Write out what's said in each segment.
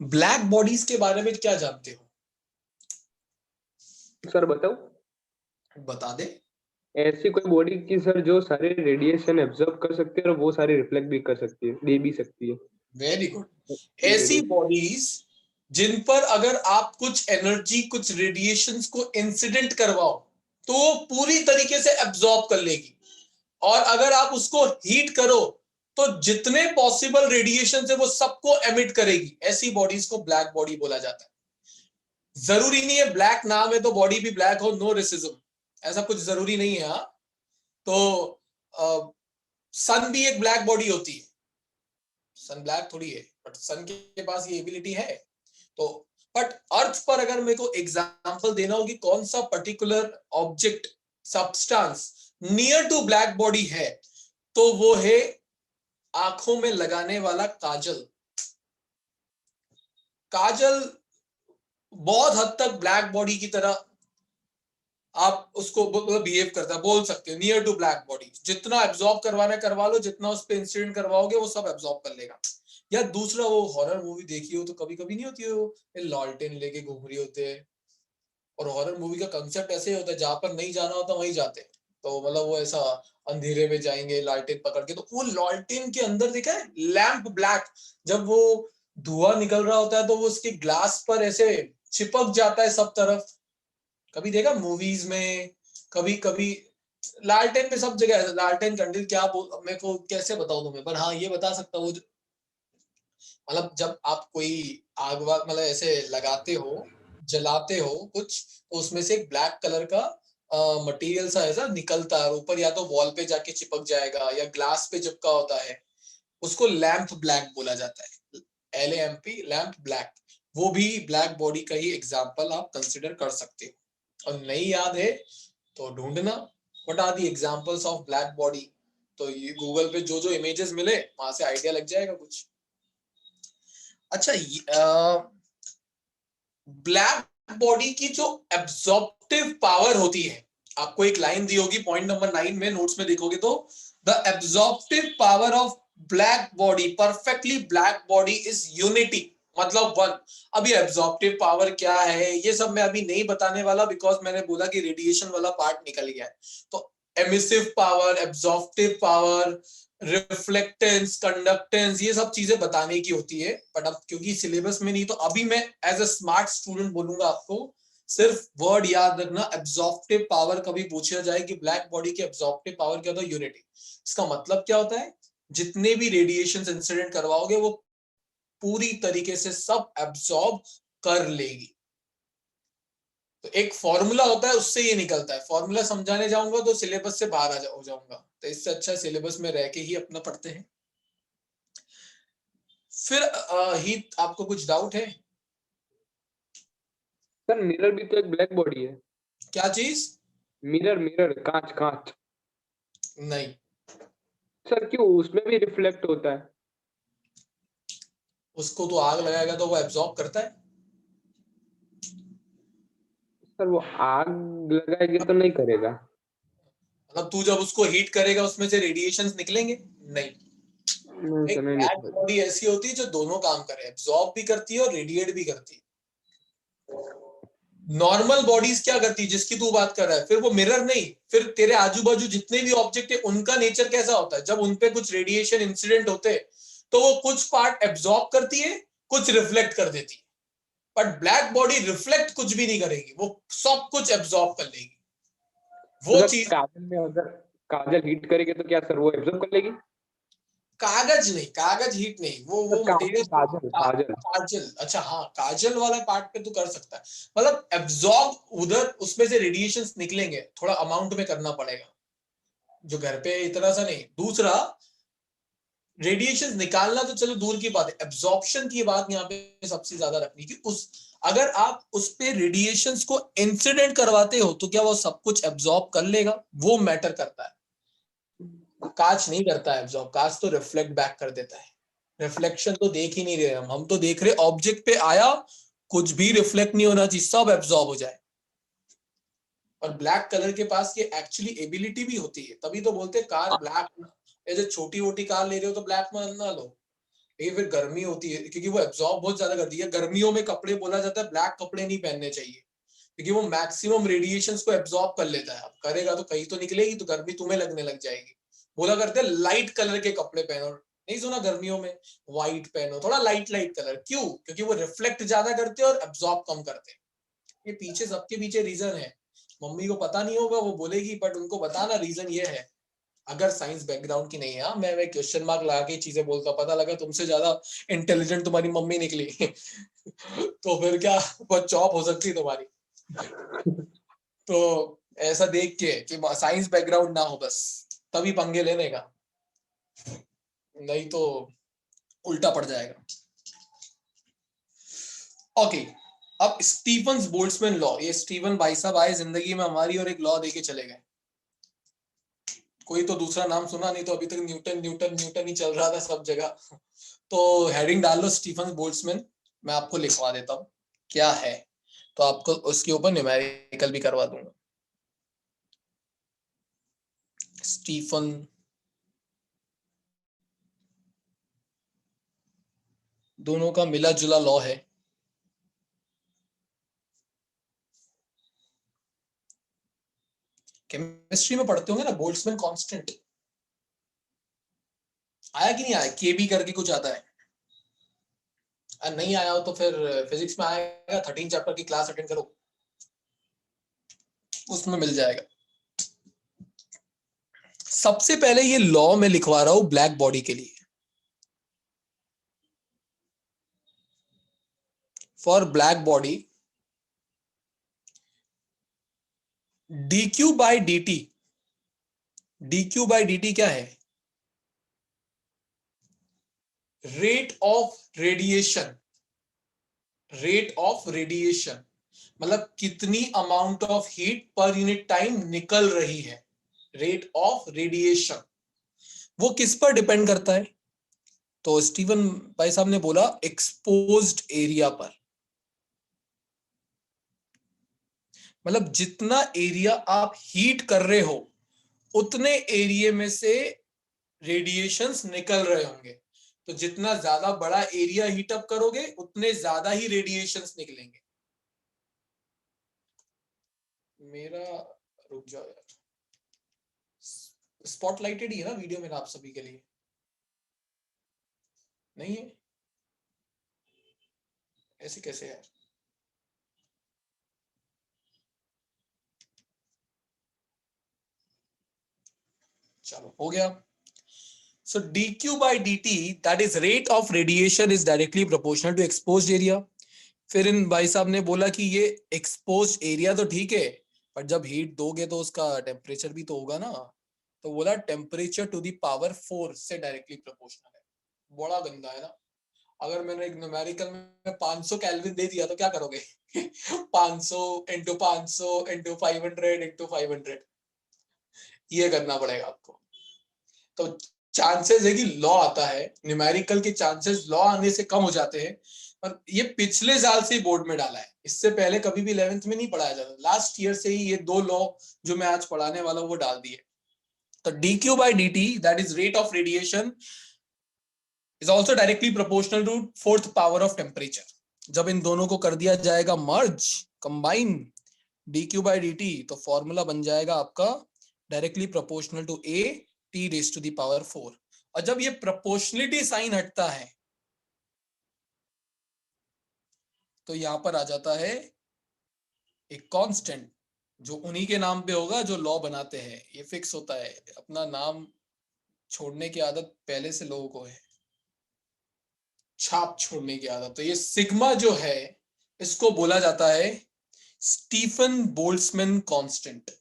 Black bodies के बारे में क्या जानते हो? सर बताओ। बता दे। ऐसी कोई बॉडी की सर जो सारे रेडिएशन एब्जॉर्ब कर सकती है और वो सारे रिफ्लेक्ट भी कर सकती है, दे भी सकती है। Very good. ऐसी बॉडीज जिन पर अगर आप कुछ एनर्जी, कुछ रेडिएशंस को इंसिडेंट करवाओ तो वो पूरी तरीके से एब्जॉर्ब कर लेगी, और अगर आप उसको हीट करो तो जितने पॉसिबल रेडिएशन है वो सबको एमिट करेगी। ऐसी बॉडीज को ब्लैक बॉडी बोला जाता है। जरूरी नहीं है ब्लैक नाम है तो बॉडी भी ब्लैक हो, नो रेसिज्म, ऐसा कुछ जरूरी नहीं है। हाँ, तो सन भी एक ब्लैक बॉडी होती है। सन ब्लैक थोड़ी है, बट सन के पास ये एबिलिटी है। तो बट अर्थ पर अगर मेरे को एग्जांपल देना होगी कौन सा particular object, substance near to black body है, तो वो है आंखों में लगाने वाला काजल। काजल बहुत हद तक ब्लैक बॉडी की तरह आप उसको बिहेव करता है, बोल सकते हो नियर टू ब्लैक बॉडी। जितना एब्जॉर्ब करवाना करवा लो, जितना उस पर इंसिडेंट करवाओगे वो सब एब्जॉर्ब कर लेगा। या दूसरा, वो हॉरर मूवी देखी हो तो कभी कभी नहीं होती है वो लॉलटेन लेके घूम रही होते हैं, और हॉरर मूवी का कंसेप्ट ऐसे ही होता है जहां पर नहीं जाना होता वहीं जाते हैं। तो मतलब वो ऐसा अंधेरे में जाएंगे लालटेन पकड़ के, तो वो लालटेन के अंदर देखा है लैंप ब्लैक, जब वो धुआं निकल रहा होता है तो वो उसके ग्लास पर ऐसे चिपक जाता है सब तरफ। कभी देखा मूवीज में? कभी कभी लालटेन पे सब जगह है लालटेन कैंडल। क्या मेरे को कैसे बताऊं तुम्हें, पर हाँ ये बता सकता हूँ। मतलब जब आप कोई आग वाग मतलब ऐसे लगाते हो, जलाते हो कुछ, तो उसमें से एक ब्लैक कलर का मटेरियल सा ऐसा निकलता है ऊपर, या तो वॉल पे जाके चिपक जाएगा या ग्लास पे चिपका होता है। उसको लैंप ब्लैक बोला जाता है, LAMP, लैंप ब्लैक। वो भी ब्लैक बॉडी का ही एग्जाम्पल आप कंसिडर कर सकते हो। और नहीं याद है तो ढूंढना, what are the examples of black body. तो ये गूगल पे जो जो इमेजेस मिले वहां से आइडिया लग जाएगा कुछ। अच्छा, ब्लैक बॉडी की जो एब्जॉर्प्टिव पावर होती है, आपको एक लाइन दी होगी पॉइंट नंबर 9 में, नोट्स में देखोगे तो, the absorptive power of black body, perfectly black body is unity, मतलब वन। अभी एब्जॉर्प्टिव पावर क्या है ये सब मैं अभी नहीं बताने वाला, बिकॉज मैंने बोला कि रेडिएशन वाला पार्ट निकल गया है। तो emissive power, absorptive power, reflectance, conductance, ये सब चीजें बताने की होती है। बट अब क्योंकि सिलेबस में नहीं, तो अभी मैं एज अ स्मार्ट स्टूडेंट बोलूंगा आपको, सिर्फ वर्ड याद रखना, एब्जॉर्प्टिव पावर कभी पूछा जाए कि ब्लैक बॉडी की एब्जॉर्प्टिव पावर क्या होता है, यूनिटी। इसका मतलब क्या होता है, जितने भी रेडिएशन इंसिडेंट करवाओगे वो पूरी तरीके से सब एब्जॉर्ब कर लेगी। तो एक फॉर्मूला होता है, उससे ये निकलता है। फॉर्मूला समझाने जाऊंगा तो सिलेबस से बाहर हो जाऊंगा, तो इससे अच्छा सिलेबस में रह के ही अपना पढ़ते हैं। फिर ही आपको कुछ डाउट है? सर मिरर भी तो एक ब्लैक बॉडी है। क्या चीज? मिरर मिरर कांच कांच। नहीं, सर क्यों, उसमें भी रिफ्लेक्ट होता है। उसको तो आग लगाएगा तो वो एब्जॉर्ब करता है। सर वो आग लगाएगी तो नहीं करेगा। मतलब तू जब उसको हीट करेगा उसमें से रेडिएशंस निकलेंगे? नहीं। नहीं एक सर, नहीं ब्लैक निकलेगा। बॉडी ऐसी होती है जो दोनों काम करे, एब्जॉर्ब भी करती है और रेडिएट भी करती है। नॉर्मल बॉडीज क्या करती है जिसकी तू बात कर रहा है, फिर वो मिरर नहीं, फिर तेरे आजू बाजू जितने भी ऑब्जेक्ट है उनका नेचर कैसा होता है, जब उनपे कुछ रेडिएशन इंसिडेंट होते हैं तो वो कुछ पार्ट एब्जॉर्ब करती है, कुछ रिफ्लेक्ट कर देती है। बट ब्लैक बॉडी रिफ्लेक्ट कुछ भी नहीं करेगी, वो सब कुछ एब्जॉर्ब कर लेगी। तो वो सर चीज, काजल में अगर काजल हीट करेगी तो क्या सर वो एब्जॉर्ब कर लेगी। कागज नहीं, कागज हीट नहीं, सर वो काजल मटेरियल। काजल काजल। काजल, अच्छा हाँ, काजल वाला पार्ट पे तो कर सकता है। मतलब एब्जॉर्ब उधर उसमें से रेडिएशंस निकलेंगे, थोड़ा अमाउंट में करना पड़ेगा, जो घर पे इतना सा नहीं। दूसरा, रेडिएशन निकालना तो चलो दूर की बात है, एब्जॉर्प्शन की बात यहाँ पे सबसे ज्यादा रखनी कि उस, अगर आप उस पे रेडिएशंस को इंसिडेंट करवाते हो तो क्या वो सब कुछ एब्जॉर्ब कर लेगा, वो मैटर करता है। कांच नहीं करता है एब्जॉर्ब, कांच तो रिफ्लेक्ट बैक कर देता है। रिफ्लेक्शन तो देख ही नहीं रहे हम तो देख रहे ऑब्जेक्ट पे आया, कुछ भी रिफ्लेक्ट नहीं होना चाहिए, सब एब्जॉर्ब हो जाए। और ब्लैक कलर के पास ये एक्चुअली एबिलिटी भी होती है, तभी तो बोलते हैं कार ब्लैक। ऐसे छोटी मोटी कार ले रहे हो तो ब्लैक में ना लो, लेकिन फिर गर्मी होती है क्योंकि वो एब्जॉर्ब बहुत ज्यादा करती है। गर्मियों में कपड़े बोला जाता है ब्लैक कपड़े नहीं पहनने चाहिए क्योंकि वो मैक्सिमम रेडिएशंस को एब्जॉर्ब कर लेता है। अब करेगा तो कहीं तो निकलेगी, तो गर्मी तुम्हें लगने लग जाएगी। बोला करते हैं लाइट कलर के कपड़े पहनो, नहीं सुना गर्मियों में व्हाइट पहनो, थोड़ा लाइट लाइट कलर। क्यों? क्योंकि वो रिफ्लेक्ट ज्यादा करते हैं और एब्जॉर्ब कम करते हैं। ये पीछे सबके पीछे रीजन है। मम्मी को पता नहीं होगा, वो बोलेगी, बट उनको बताना रीजन ये है। अगर साइंस बैकग्राउंड की नहीं है, मैं क्वेश्चन मार्क लगा के चीजें बोलता हूं, पता लगा तुमसे ज्यादा इंटेलिजेंट तुम्हारी मम्मी निकली तो फिर क्या बहुत चॉप हो सकती है तुम्हारी। तो ऐसा देख के कि साइंस बैकग्राउंड ना हो बस, तभी पंगे लेने का, नहीं तो उल्टा पड़ जाएगा। ओके, अब स्टीफन बोल्ट्जमैन लॉ। ये स्टीफन भाई साहब आए जिंदगी में हमारी और एक लॉ देके चले गए। कोई तो दूसरा नाम सुना नहीं तो अभी तक न्यूटन न्यूटन न्यूटन ही चल रहा था सब जगह। तो हेडिंग डाल लो स्टीफन बोल्ट्जमैन, मैं आपको लिखवा देता हूँ क्या है, तो आपको उसके ऊपर न्यूमेरिकल भी करवा दूंगा। स्टीफन दोनों का मिला जुला लॉ है। केमिस्ट्री में पढ़ते होंगे ना बोल्ट्जमैन कांस्टेंट, आया कि नहीं आया? केबी करके कुछ आता है। नहीं आया हो तो फिर फिजिक्स में आएगा, 13 चैप्टर की क्लास अटेंड करो, उसमें मिल जाएगा। सबसे पहले ये लॉ मैं लिखवा रहा हूं ब्लैक बॉडी के लिए। For black body dq by dt, dq by dt क्या है? Rate of radiation, rate of radiation मतलब कितनी अमाउंट ऑफ हीट पर यूनिट टाइम निकल रही है, रेट ऑफ रेडिएशन। वो किस पर डिपेंड करता है? तो स्टीवन भाई साहब ने बोला एक्सपोज्ड एरिया पर। मतलब जितना एरिया आप हीट कर रहे हो उतने एरिया में से रेडिएशंस निकल रहे होंगे। तो जितना ज्यादा बड़ा एरिया हीट अप करोगे उतने ज्यादा ही रेडिएशंस निकलेंगे। मेरा, रुक जाओ यार, स्पॉटलाइटेड ही है ना वीडियो में आप सभी के लिए? नहीं है? ऐसे कैसे यार? चलो हो गया। So dq by dt, that is rate of radiation, is directly proportional to exposed area. फिर इन भाई साहब ने बोला कि ये एक्सपोज्ड एरिया तो ठीक है, पर जब हीट दोगे तो उसका टेम्परेचर भी तो होगा ना। तो बोला टेम्परेचर टू दी पावर 4 से डायरेक्टली प्रोपोर्शनल है। बड़ा गंदा है ना। अगर मैंने एक न्यूमेरिकल में 500 केल्विन दे दिया तो क्या करोगे? 500 इंटू 500 इंटू 500 इंटू 500, ये करना पड़ेगा आपको। तो चांसेस है कि लॉ आता है, न्यूमेरिकल के चांसेस लॉ आने से कम हो जाते हैं। पर ये पिछले साल से ही बोर्ड में डाला है, इससे पहले कभी भी 11th में नहीं पढ़ाया जाता। लास्ट ईयर से ही ये दो लॉ जो मैं आज पढ़ाने वाला हूं वो डाल दिए। तो dq by dt, that is rate of radiation, is also directly proportional to fourth power of temperature. जब इन दोनों को कर दिया जाएगा merge, combine, dq by dt, तो फॉर्मूला बन जाएगा आपका directly proportional to a t raise to the power 4। और जब ये प्रोपोर्शनलिटी साइन हटता है तो यहां पर आ जाता है एक कांस्टेंट जो उन्हीं के नाम पे होगा जो लॉ बनाते हैं। ये फिक्स होता है, अपना नाम छोड़ने की आदत पहले से लोगों को है, छाप छोड़ने की आदत। तो ये सिग्मा जो है इसको बोला जाता है Stefan Boltzmann constant.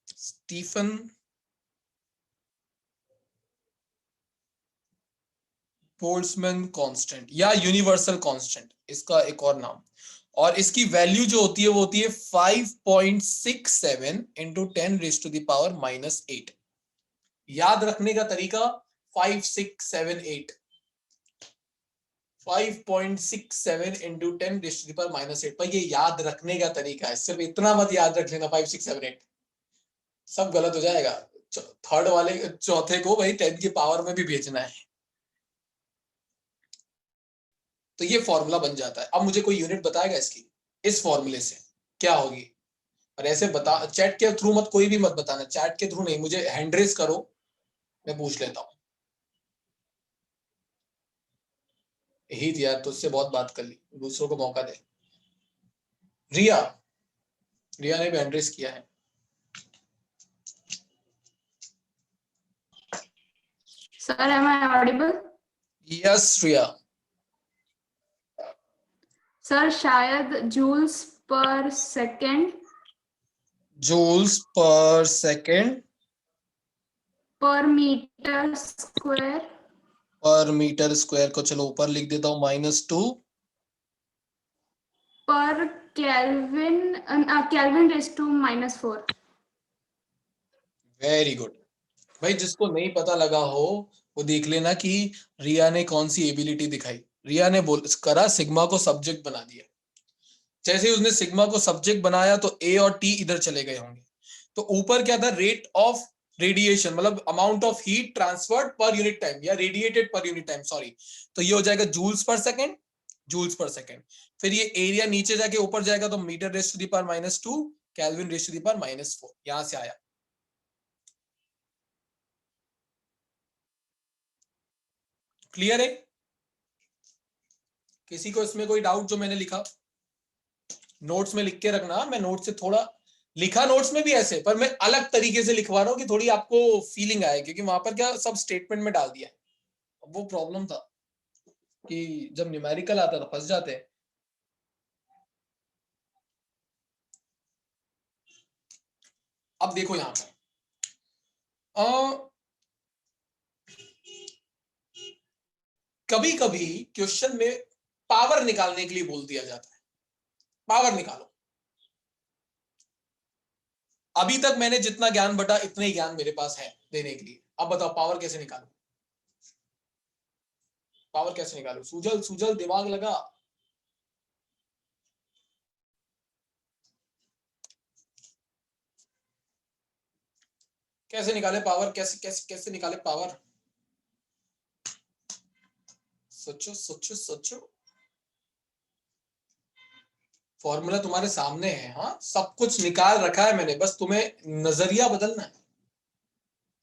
Stefan Boltzmann constant या यूनिवर्सल कांस्टेंट, इसका एक और नाम। और इसकी वैल्यू जो होती है वो होती है 5.67 into 10 raise to the power -8। याद रखने का तरीका 5678, 5.67 into 10 raise to the power -8 पर ये याद रखने का तरीका है। सिर्फ इतना मत याद रख लेना 5678, सब गलत हो जाएगा। थर्ड वाले चौथे को भाई 10 की पावर में भी भेजना है, तो ये फॉर्मूला बन जाता है। अब मुझे कोई यूनिट बताएगा इसकी, इस फॉर्मूले से क्या होगी? और ऐसे बता, चैट के थ्रू मत, कोई भी मत बताना, चैट के थ्रू नहीं, मुझे हैंड रेस करो, मैं पूछ लेता हूँ। ही यार तुझसे बहुत बात कर ली, दूसरों को मौका दे। रिया, रिया ने भी हैंड रेस किया है। Sir, am I audible? Yes Riya. Sir, शायद joules per second joules per second per meter square per metre square को चलो ऊपर लिख देता हूँ -2 per Kelvin Kelvin raised to -4. Very good. भाई जिसको नहीं पता लगा हो वो देख लेना कि रिया ने कौन सी एबिलिटी दिखाई। रिया ने बोल करा सिग्मा को सब्जेक्ट बना दिया। जैसे ही उसने सिग्मा को सब्जेक्ट बनाया तो ए और टी इधर चले गए होंगे। तो ऊपर क्या था? रेट ऑफ रेडिएशन, मतलब amount of heat transferred per unit time या radiated per unit time, sorry. तो ये हो जाएगा joules per second, joules per second. फिर ये एरिया नीचे जाके ऊपर जाएगा तो metre raise to the power -2, kelvin raise to the power -4, यहां से आया। क्लियर है? किसी को इसमें कोई डाउट जो मैंने लिखा? नोट्स में लिख के रखना, मैं नोट से थोड़ा लिखा नोट्स में भी ऐसे, पर मैं अलग तरीके से लिखवा रहा हूँ कि थोड़ी आपको फीलिंग आए, क्योंकि वहां पर क्या सब स्टेटमेंट में डाल दिया है। वो प्रॉब्लम था कि जब न्यूमेरिकल आता तो फंस जाते हैं। अब देखो यहां पर कभी कभी क्वेश्चन में पावर निकालने के लिए बोल दिया जाता है, पावर निकालो। अभी तक मैंने जितना ज्ञान बटा इतने ही ज्ञान मेरे पास है देने के लिए। अब बताओ पावर कैसे निकालो, पावर कैसे निकालो? सूजल सूजल दिमाग लगा। कैसे निकाले पावर? कैसे कैसे कैसे निकाले पावर? सोचो सोचो सोचो। फॉर्मूला तुम्हारे सामने है, हाँ सब कुछ निकाल रखा है मैंने, बस तुम्हें नजरिया बदलना है।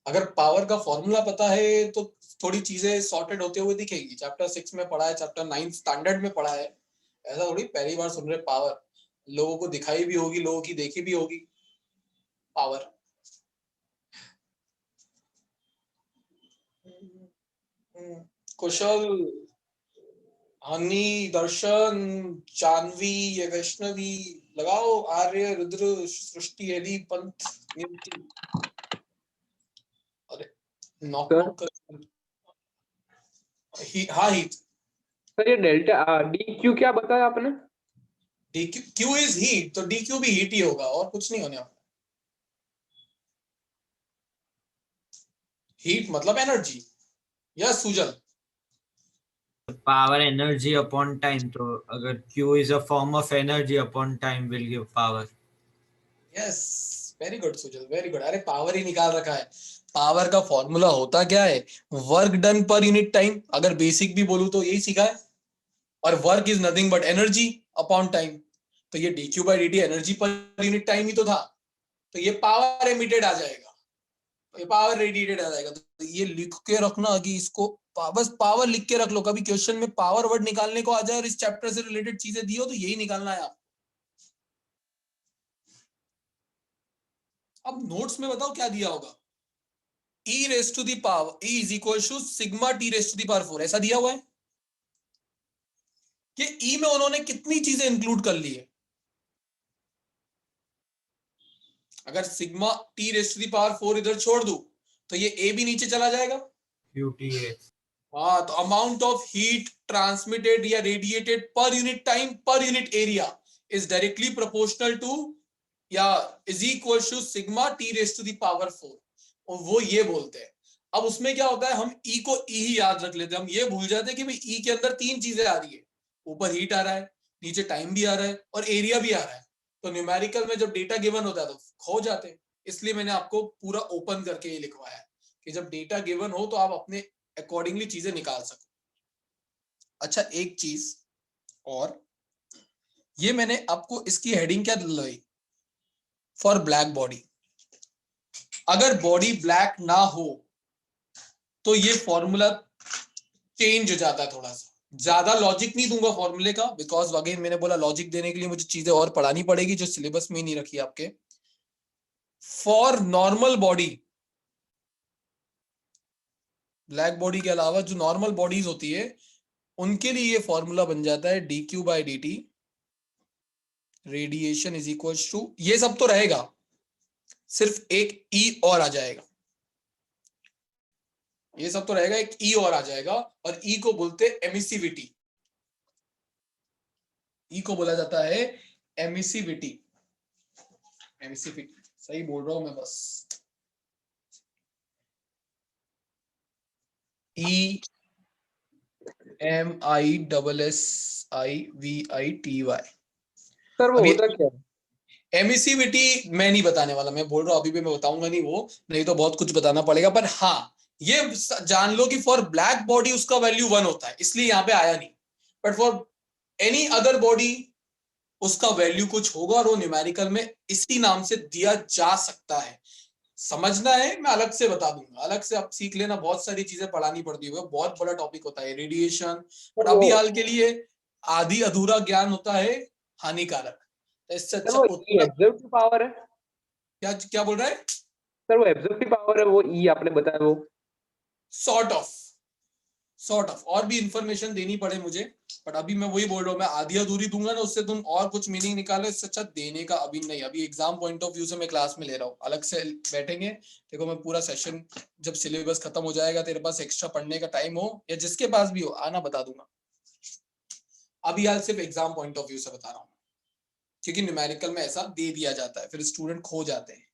अगर पावर का फॉर्मूला पता है तो थोड़ी चीजें सॉर्टेड होते हुए दिखेगी। चैप्टर 6 में पढ़ा है, चैप्टर 9 स्टैंडर्ड में पढ़ा है। ऐसा थोड़ी पहली बार सुन रहे पावर। लोगों को दिखाई भी होगी, लोगों की देखी भी होगी पावर। कुशल, हनी, दर्शन, जानवी, ये वैष्णवी, लगाओ। आर्य, रुद्र, सृष्टि, एली, पंथ, नीति। अरे नॉक सर नॉक कर। हाँ हीट। सर ये डेल्टा डी क्यू क्या बताया आपने? डी क्यू इज हीट, तो डी क्यू भी हीट ही होगा, और कुछ नहीं होने वाला। हीट मतलब energy. Yes Sujal. Power energy upon time, तो अगर Q is a form of energy upon time will give power. Yes very good Sujal, very good. अरे पावर ही निकाल रखा है। पावर का फॉर्मूला होता क्या है? Work done per unit time. अगर बेसिक भी बोलूं तो यही सीखा है। और work is nothing but energy upon time. तो ये D Q by D T energy per unit time ही तो था। तो ये पावर एमिटेड आ जाएगा, ये पावर रेडिएटेड आ जाएगा। तो ये लिख के रखना कि इसको बस पावर लिख के रख लो। कभी क्वेश्चन में पावर वर्ड निकालने को आ जाए और इस चैप्टर से रिलेटेड चीजें दी हो तो यही निकालना है आप। अब नोट्स में बताओ क्या दिया होगा? e raise to the power e is equal to sigma T raise to the power 4, ऐसा दिया हुआ है। कि e में उन्होंने कितनी चीजें इंक्लूड कर ली है? अगर sigma T raise to the power 4 इधर छोड़ दूं तो ये a भी नीचे चला जाएगा। QTA. हाँ, तो अमाउंट ऑफ हीट ट्रांसमिटेड या radiated per unit time per unit area is directly proportional to या is equal to sigma T raise to the power 4। और वो ये बोलते हैं। अब उसमें क्या होता है, हम ई को ई ही याद रख लेते हैं। हम ये भूल जाते हैं कि भाई ई के अंदर तीन चीजें आ रही है, ऊपर हीट आ रहा है, नीचे टाइम भी आ रहा है और एरिया भी आ रहा है। तो न्यूमेरिकल में जब डेटा गिवन होता है तो खो जाते हैं। इसलिए मैंने आपको पूरा ओपन करके ये लिखवाया है कि जब डेटा गिवन हो तो आप अपने अकॉर्डिंगली चीजें निकाल सको। अच्छा एक चीज और, ये मैंने आपको इसकी हेडिंग क्या दिलाई, फॉर ब्लैक बॉडी। अगर बॉडी ब्लैक ना हो तो ये फॉर्मूला चेंज हो जाता है थोड़ा सा। ज्यादा लॉजिक नहीं दूंगा फॉर्मूले का, बिकॉज अगेन मैंने बोला लॉजिक देने के लिए मुझे चीजें और पढ़ानी पड़ेगी जो सिलेबस में ही नहीं रखी आपके। For normal body, black body के अलावा जो नॉर्मल बॉडीज होती है उनके लिए ये फॉर्मूला बन जाता है dq by dt, radiation is equal to, ये सब तो रहेगा, सिर्फ एक ई और आ जाएगा, ये सब तो रहेगा, एक ई और आ जाएगा, और ई को बोलते एमिसिविटी। ई को बोला जाता है एमिसिविटी। एमिसिविटी सही बोल रहा हूं मैं बस। E M I double S I V I T Y. Sir वो अभी होता क्या है? एमिसिविटी मैं नहीं बताने वाला, मैं बोल रहा हूं अभी भी मैं बताऊंगा नहीं, वो नहीं तो बहुत कुछ बताना पड़ेगा। पर हाँ ये जान लो कि फॉर ब्लैक बॉडी उसका वैल्यू 1 होता है, इसलिए यहां पे आया नहीं। But for any other body उसका वैल्यू कुछ होगा, और वो न्यूमेरिकल में इसी नाम से दिया जा सकता है। समझना है मैं अलग से बता दूंगा, अलग से आप सीख लेना, बहुत सारी चीजें पढ़ानी पड़ती है, बहुत बड़ा टॉपिक होता है रेडिएशन। सर और वो अभी हाल के लिए आधी अधूरा ज्ञान होता है हानिकारक, तो इससे सर अच्छा वो ई उतना। एब्जॉर्प्टिव पावर है? क्या क्या बोल रहा है? सर वो एब्जॉर्प्टिव पावर है, वो ई आपने बताया वो? सॉर्ट ऑफ और भी इंफॉर्मेशन देनी पड़े मुझे, बट अभी मैं वही बोल रहा हूँ, मैं आधी अधूरी दूंगा ना उससे तुम और कुछ मीनिंग निकालो, इससे अच्छा देने का अभी नहीं। अभी एग्जाम पॉइंट ऑफ व्यू से मैं क्लास में ले रहा हूँ, अलग से बैठेंगे। देखो मैं पूरा सेशन जब सिलेबस खत्म हो जाएगा, तेरे पास एक्स्ट्रा पढ़ने का टाइम हो या जिसके पास भी हो, आना बता दूंगा। अभी यार सिर्फ एग्जाम पॉइंट ऑफ व्यू से बता रहा हूँ, क्योंकि न्यूमेरिकल में ऐसा दे दिया जाता है, फिर स्टूडेंट खो जाते हैं।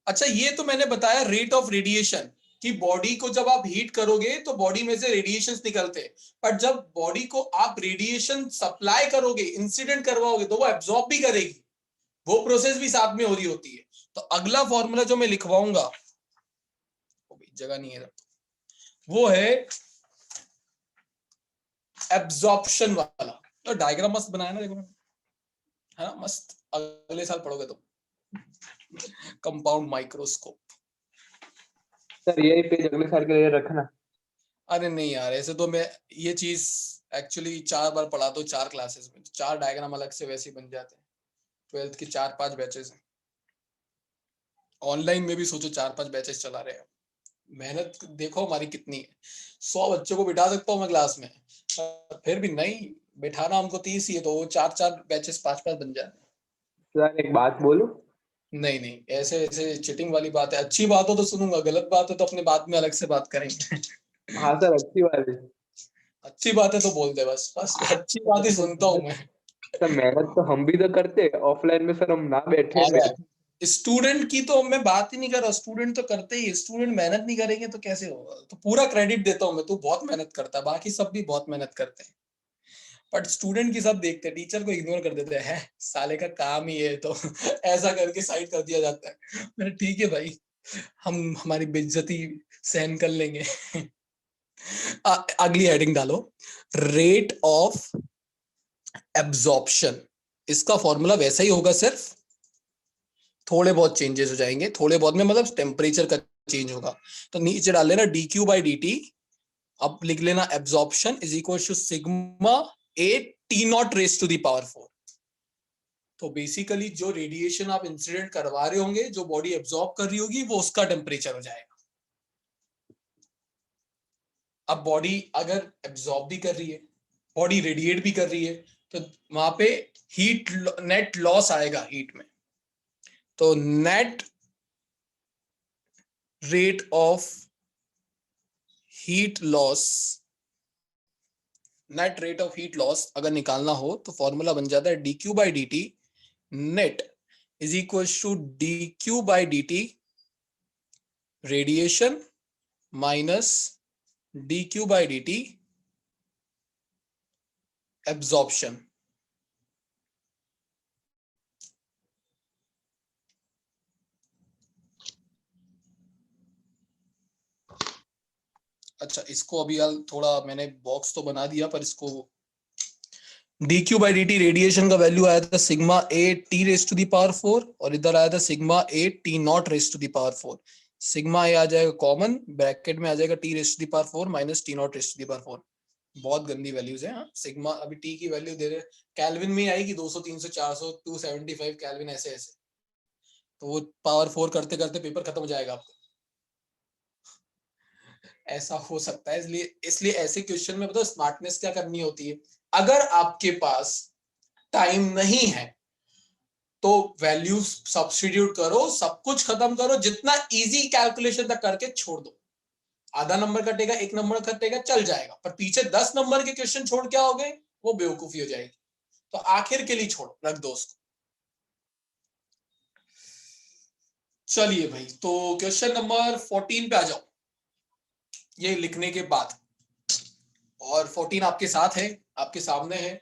अच्छा ये तो मैंने बताया रेट ऑफ रेडिएशन, कि बॉडी को जब आप हीट करोगे तो बॉडी में से रेडिएशंस निकलते हैं, पर जब बॉडी को आप रेडिएशन सप्लाई करोगे, इंसिडेंट करवाओगे, तो वो एब्जॉर्ब भी करेगी, वो प्रोसेस भी साथ में हो रही होती है। तो अगला फॉर्मूला जो मैं लिखवाऊंगा, जगह नहीं है, वो है एब्जॉर्प्शन वाला। तो डायग्राम मस्त बनाया ना, देखो है ना मस्त, अगले साल पढ़ोगे तो कंपाउंड माइक्रोस्कोप। सर यही पेज अगले साल के लिए रखना। अरे नहीं यार, ऐसे तो मैं ये चीज एक्चुअली 4 बार पढ़ाता हूँ 4 क्लासेस में, 4 डायग्राम अलग से वैसे ही बन जाते हैं। 12th की 4-5 बैचेस हैं, ऑनलाइन में भी सोचो 4-5 बैचेस चला रहे हैं। मेहनत देखो हमारी कितनी है। 100 बच्चों को बिठा सकता हूँ मैं क्लास में, फिर भी नहीं बिठाना हमको 30 ही है, तो वो 4-4 बैचेस 5-5 बन जाते हैं। सर एक बात बोलूं? नहीं नहीं, ऐसे ऐसे चिटिंग वाली बात है। अच्छी बात हो तो सुनूंगा, गलत बात है तो अपने बात में अलग से बात करेंगे। हाँ सर अच्छी बात है। अच्छी बात है तो बोल दे, बस बस अच्छी बात ही सुनता हूँ मैं। सर मेहनत तो हम भी तो करते, ऑफलाइन में सर हम ना बैठे स्टूडेंट की तो मैं बात ही नहीं कर रहा, स्टूडेंट तो करते ही, स्टूडेंट मेहनत नहीं करेंगे तो कैसे होगा। तो पूरा क्रेडिट देता हूँ मैं, तू बहुत मेहनत करता है, बाकी सब भी बहुत मेहनत करते हैं, बट स्टूडेंट की सब देखते हैं, टीचर को इग्नोर कर देते हैं, साले का काम ही है तो ऐसा करके साइड कर दिया जाता है। मैंने ठीक है भाई, हम हमारी बेइज्जती सहन कर लेंगे। अगली हेडिंग डालो, रेट ऑफ एब्जॉर्प्शन। इसका फॉर्मूला वैसा ही होगा, सिर्फ थोड़े बहुत चेंजेस हो जाएंगे, थोड़े बहुत में मतलब टेम्परेचर का चेंज होगा। तो नीचे डाल लेना dq बाई dt, अब लिख लेना absorption is equal to sigma A T not raise to the power 4। तो बेसिकली जो रेडिएशन आप इंसिडेंट करवा रहे होंगे, जो बॉडी एब्जॉर्ब कर रही होगी, वो उसका टेम्परेचर हो जाएगा। अब बॉडी अगर एब्जॉर्ब भी कर रही है, बॉडी रेडिएट भी कर रही है, तो वहां पे हीट नेट लॉस आएगा हीट में। तो net rate of heat loss, net rate of heat loss अगर निकालना हो तो फॉर्मूला बन जाता है dq by dt net is equal to dq by dt radiation minus dq by dt absorption. अच्छा इसको अभी यार थोड़ा मैंने बॉक्स तो बना दिया, पर इसको dq by dt रेडिएशन का वैल्यू आया था sigma a t raise to the power 4 और इधर आया था sigma a t not raise to the power 4। Sigma a आ जाएगा कॉमन, ब्रैकेट में आ जाएगा t raise to the power 4 minus t not raise to the power 4। बहुत गंदी वैल्यूज है। हाँ सिग्मा अभी t की वैल्यू दे रहे केल्विन में आएगी 200 300 400 275 केल्विन ऐसे ऐसे, तो वो पावर 4 करते करते पेपर खत्म हो जाएगा आपका। ऐसा हो सकता है, इसलिए ऐसे क्वेश्चन में बताओ स्मार्टनेस क्या करनी होती है। अगर आपके पास टाइम नहीं है तो वैल्यूज सब्स्टिट्यूट करो, सब कुछ खत्म करो, जितना इजी कैलकुलेशन तक करके छोड़ दो। आधा नंबर कटेगा, 1 नंबर कटेगा, चल जाएगा, पर पीछे 10 नंबर के क्वेश्चन छोड़ के आओगे वो बेवकूफी हो जाएगी। तो आखिर के लिए छोड़ो, रख दो उसको। चलिए भाई, तो क्वेश्चन नंबर 14 पे आ जाओ, ये लिखने के बाद। और 14 आपके साथ है, आपके सामने है,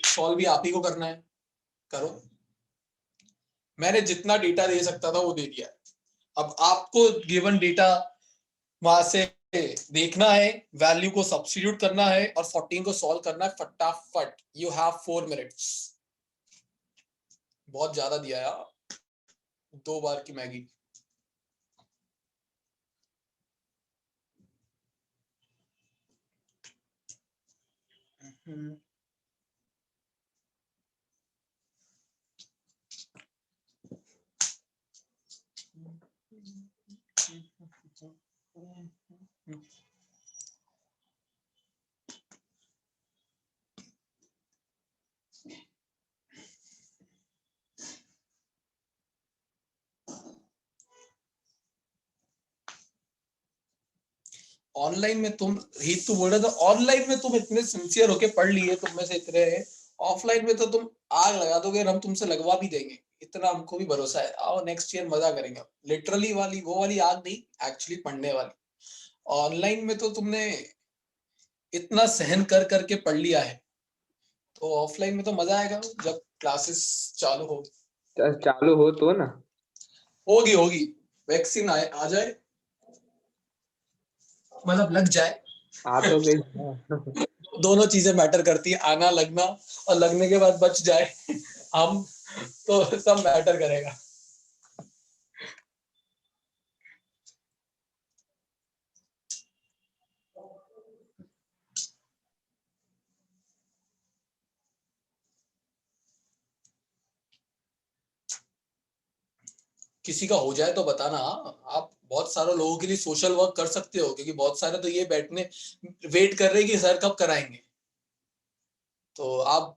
सॉल्व भी आप ही को करना है, करो। मैंने जितना डेटा दे सकता था वो दे दिया। अब आपको गिवन डेटा वहां से देखना है, वैल्यू को सब्स्टिट्यूट करना है और 14 को सॉल्व करना है फटाफट। You have 4 minutes. बहुत ज्यादा दिया यार, 2 बार की मैगी। ऑनलाइन में तुम ही तो बोल रहे थे, ऑनलाइन में तुम इतने सिंसियर होके पढ़ लिए, तुम में से इतने, ऑफलाइन में तो तुम आग लगा दोगे और हम तुमसे लगवा भी देंगे, इतना हमको भी भरोसा है। आओ नेक्स्ट ईयर मजा करेंगे। लिटरली वाली वो वाली आग नहीं, एक्चुअली पढ़ने वाली। ऑनलाइन में तो तुमने इतना सहन कर करके पढ़ लिया है, तो ऑफलाइन में तो मजा आएगा जब क्लासेस चालू होगी। चालू हो तो ना, होगी होगी, वैक्सीन आ जाए, मतलब लग जाए। आ तो गई। दोनों चीजें मैटर करती है, आना लगना और लगने के बाद बच जाए हम, तो सब मैटर करेगा। किसी का हो जाए तो बताना। आप बहुत सारे लोगों के लिए सोशल वर्क कर सकते हो, क्योंकि बहुत सारे तो ये बैठने वेट कर रहे हैं कि सर कब कराएंगे। तो आप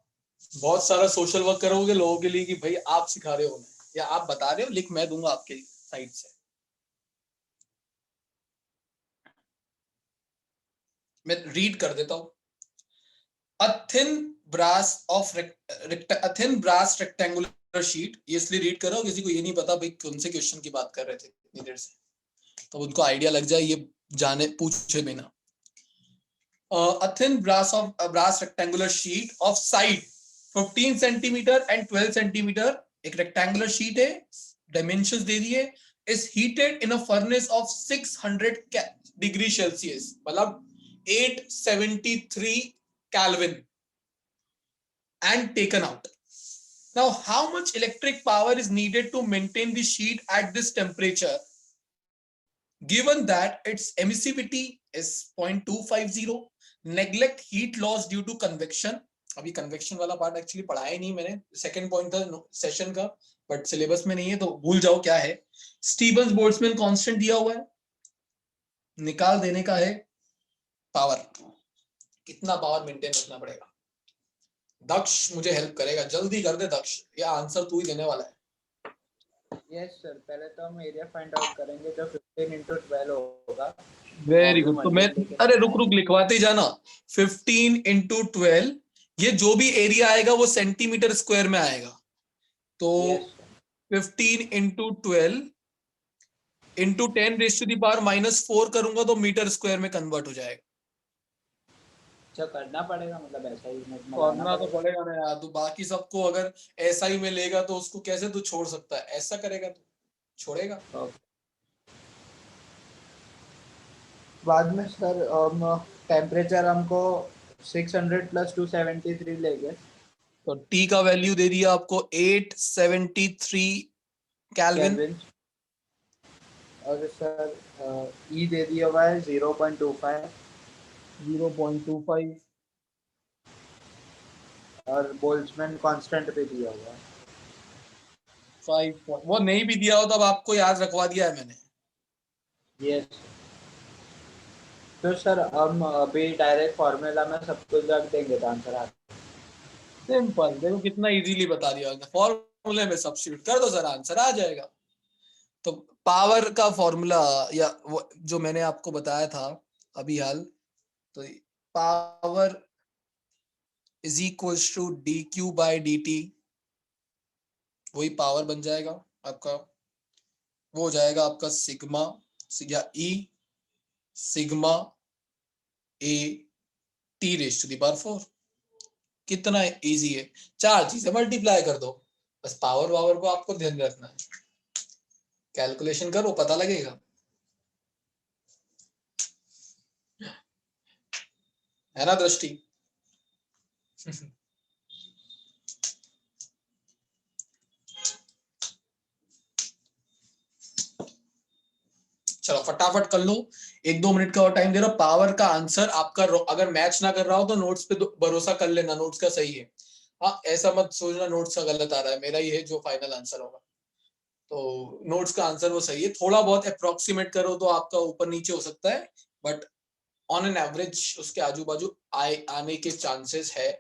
बहुत सारा सोशल वर्क करोगे लोगों के लिए कि भाई आप सिखा रहे हो या आप बता रहे हो, लिंक मैं दूंगा आपके साइड से। मैं रीड कर देता हूं। A thin brass rectangular sheet, ये इसलिए रीड कर रहा हूं, किसी को ये नहीं पता भाई कौन से क्वेश्चन की बात कर रहे थे इतनी देर से, तो उनको आइडिया लग जाए, ये जाने पूछे बिना। A thin brass rectangular sheet of side 15 centimetre and 12 centimetre, एक रेक्टेंगुलर शीट है, डायमेंशंस दे दिए, is heated in a furnace of 600 degree Celsius, मतलब 873 Kelvin, and taken out. Now, how much electric power is needed to maintain the sheet at this temperature, given that its emissivity is 0.250, neglect heat loss due to convection? अभी convection वाला part actually पढ़ाया नहीं मैंने, second point था session का, but syllabus में नहीं है तो भूल जाओ क्या है। स्टीवंस बोल्ट्जमैन कांस्टेंट दिया हुआ है, निकाल देने का है पावर, कितना पावर मेंटेन रखना पड़ेगा। दक्ष मुझे हेल्प करेगा, जल्दी कर दे दक्ष, ये आंसर तू ही देने वाला है। यस सर, पहले तो हम एरिया फाइंड आउट करेंगे जो 15 into 12 होगा। वेरी गुड, तो मैं अरे रुक लिखवाते ही जाना। 15 into 12, ये जो भी एरिया आएगा वो सेंटीमीटर स्क्वायर में आएगा, तो 15 into 12 into 10 raised to the power -4 करूंगा तो मीटर स्क्वायर में कन्वर्ट हो जाएगा। अच्छा करना पड़ेगा, मतलब ऐसा ही करना तो पड़ेगा ना यार, तो बाकी सबको अगर ऐसा ही में लेगा तो उसको कैसे तू छोड़ सकता है, ऐसा करेगा तो छोड़ेगा। बाद में सर टेम्परेचर हमको 600 + 273 लेंगे। तो टी का वैल्यू दे दिया आपको 873 केल्विन, केल्विन। और सर ई दे दिया हुआ है 0.25 0.25, और बोल्ट्जमैन कांस्टेंट भी दिया हुआ है 5 वो नहीं भी दिया हो तब आपको याद रखवा दिया है मैंने। यस। तो सर हम अभी डायरेक्ट फार्मूला में सब कुछ रख देंगे तो आंसर आ सिंपल, देखो कितना इजीली बता दिया, फॉर्मूले में सब्स्टिट्यूट कर दो सर, आंसर आ जाएगा। तो पावर का फॉर्मूला या वो जो मैंने आपको बताया था अभी हाल, तो power is equals to dq/dt, वही पावर बन जाएगा आपका, वो हो जाएगा आपका सिग्मा या E sigma A T raise to the power 4। कितना इजी है, 4 चीजें मल्टीप्लाई कर दो, बस पावर वावर को आपको ध्यान रखना है, कैलकुलेशन करो पता लगेगा, है ना दृष्टि? चलो फटाफट कर लो, 1-2 मिनट का और टाइम दे रहा हूं। पावर का आंसर आपका अगर मैच ना कर रहा हो तो नोट्स पे भरोसा कर लेना, नोट्स का सही है। हाँ, ऐसा मत सोचना नोट्स का गलत आ रहा है, मेरा ही है जो फाइनल आंसर होगा। तो नोट्स का आंसर वो सही है, थोड़ा बहुत अप्रोक्सीमेट करो तो आपका ऊपर नीचे हो सकता है, बट ऑन एन एवरेज उसके आजू बाजू आने के चांसेस है।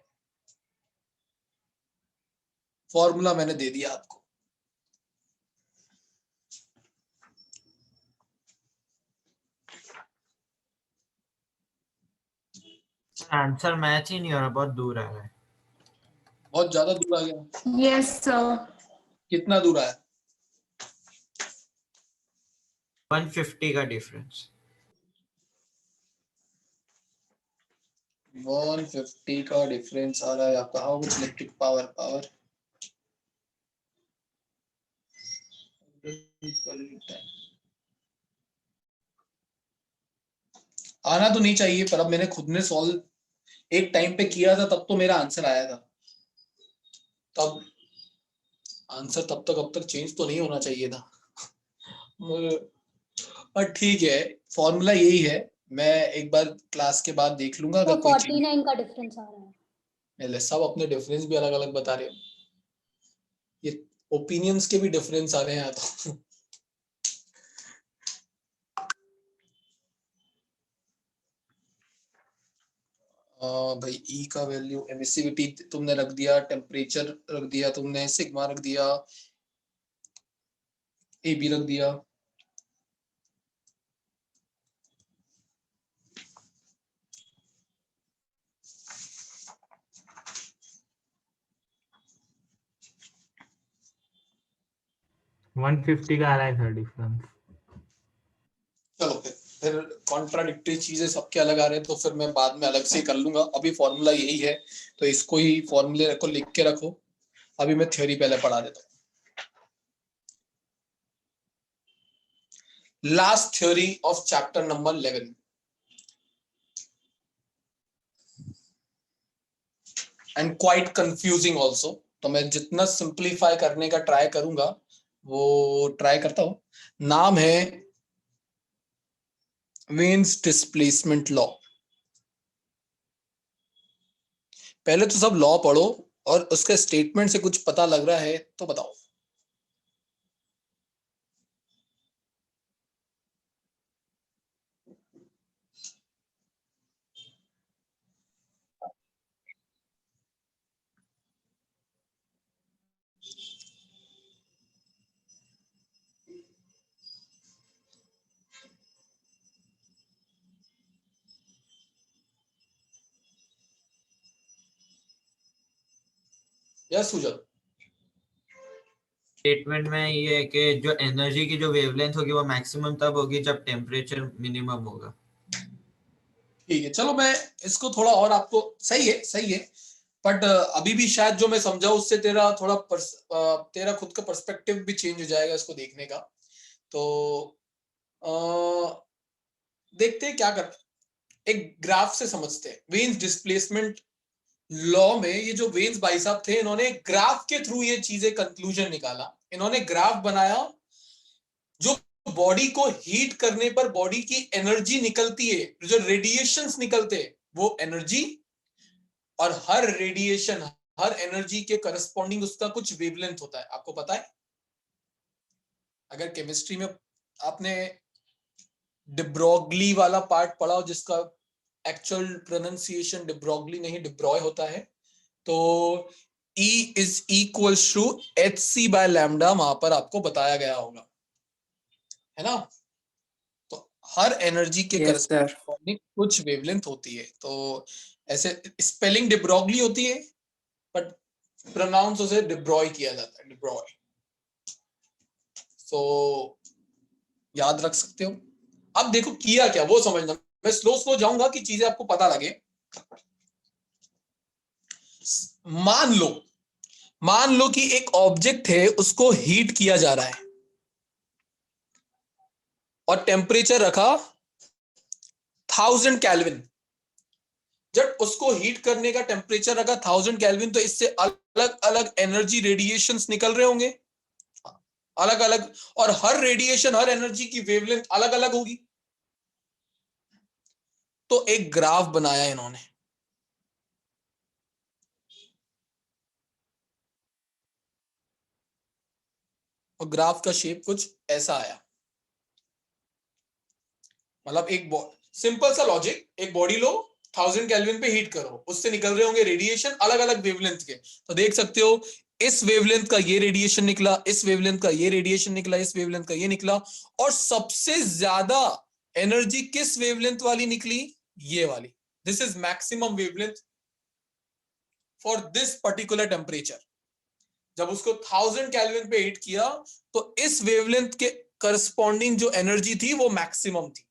फॉर्मूला मैंने दे दिया आपको। आंसर मैच ही नहीं हो रहा, बहुत दूर आ रहा है। बहुत ज्यादा दूर आ गया, Yes, sir. कितना दूर आया? 150 का डिफरेंस। 150 का डिफरेंस आ रहा है आपका। हाउ मच इलेक्ट्रिक पावर आना तो नहीं चाहिए, पर अब मैंने खुद ने सॉल्व एक टाइम पे किया था तब तो मेरा आंसर आया था, तब आंसर तब तक अब तक चेंज तो नहीं होना चाहिए था। पर ठीक है, फॉर्मूला यही है, मैं एक बार क्लास के बाद देख लूंगा तो अगर कोई चीज। 49 का डिफरेंस आ रहा है। सब अपने डिफरेंस भी अलग अलग बता रहे हो, ये ओपिनियंस के भी डिफरेंस आ रहे हैं यहाँ तो। भाई ई का वैल्यू, एमिसिविटी तुमने रख दिया, टेम्परेचर रख दिया तुमने, सिग्मा रख दिया, ए बी रख दिया। वन 150 का आ रहा है सर डिफरेंस। चलो फिर कॉन्ट्राडिक्टरी चीजें सबके अलग आ रहे हैं तो फिर मैं बाद में अलग से कर लूंगा, अभी फॉर्मूला यही है तो इसको ही फॉर्मूले को लिख के रखो। अभी मैं थ्योरी पहले पढ़ा देता हूँ। Last theory of chapter number 11, and quite confusing also, तो मैं जितना सिंप्लीफाई करने का ट्राई करूंगा वो ट्राई करता हूं। नाम है वेन्स डिस्प्लेसमेंट लॉ। पहले तो सब लॉ पढ़ो और उसके स्टेटमेंट से कुछ पता लग रहा है तो बताओ। यस सुजल। स्टेटमेंट में ये है कि जो एनर्जी की जो वेवलेंथ होगी वो मैक्सिमम तब होगी जब टेम्परेचर मिनिमम होगा। ठीक है, चलो मैं इसको थोड़ा और आपको, सही है बट अभी भी शायद जो मैं समझाऊं उससे तेरा थोड़ा तेरा खुद का पर्सपेक्टिव भी चेंज हो जाएगा इसको देखने का। तो देखते हैं क्या करते हैं, एक ग्राफ से समझते हैं। वेन्स डिस्प्लेसमेंट लॉ में ये जो वेन्स भाई साहब थे, इन्होंने ग्राफ के थ्रू ये चीजें कंक्लूजन निकाला। इन्होंने ग्राफ बनाया, जो बॉडी को हीट करने पर बॉडी की एनर्जी निकलती है, जो रेडिएशंस निकलते हैं वो एनर्जी, और हर रेडिएशन हर एनर्जी के करस्पॉन्डिंग उसका कुछ वेवलेंथ होता है। आपको पता है, अगर केमिस्ट्री में आपने डिब्रोगली वाला पार्ट पढ़ा हो, जिसका एक्चुअल प्रोनाउंसिएशन डिब्रोगली नहीं डिब्रॉय होता है, तो E is equals to HC by lambda वहां पर आपको बताया गया होगा, है ना। तो हर एनर्जी के करस्पॉन्डिंग कुछ वेवलेंथ होती है। तो ऐसे स्पेलिंग डिब्रोगली होती है, बट प्रोनाउंस उसे डिब्रॉय किया जाता है, डिब्रॉय। तो याद रख सकते हो। अब देखो किया क्या वो समझना, मैं स्लो स्लो जाऊंगा कि चीजें आपको पता लगे। मान लो कि एक ऑब्जेक्ट है, उसको हीट किया जा रहा है और टेम्परेचर रखा 1000 केल्विन। जब उसको हीट करने का टेम्परेचर रखा 1000 केल्विन, तो इससे अलग अलग एनर्जी रेडिएशंस निकल रहे होंगे, अलग अलग, और हर रेडिएशन हर एनर्जी की वेवलेंथ अलग अलग होगी। तो एक ग्राफ बनाया इन्होंने, और ग्राफ का शेप कुछ ऐसा आया। मतलब एक सिंपल सा लॉजिक, एक बॉडी लो, 1000 केल्विन पे हीट करो, उससे निकल रहे होंगे रेडिएशन अलग अलग वेवलेंथ के। तो देख सकते हो इस वेवलेंथ का ये रेडिएशन निकला, इस वेवलेंथ का ये रेडिएशन निकला, इस वेवलेंथ का ये निकला, और सबसे ज्यादा एनर्जी किस वेवलेंथ वाली निकली? ये वाली। This is maximum wavelength for this particular temperature. जब उसको 1000 केल्विन पे हीट किया, तो इस वेवलेंथ के करस्पॉन्डिंग जो एनर्जी थी वो मैक्सिमम थी,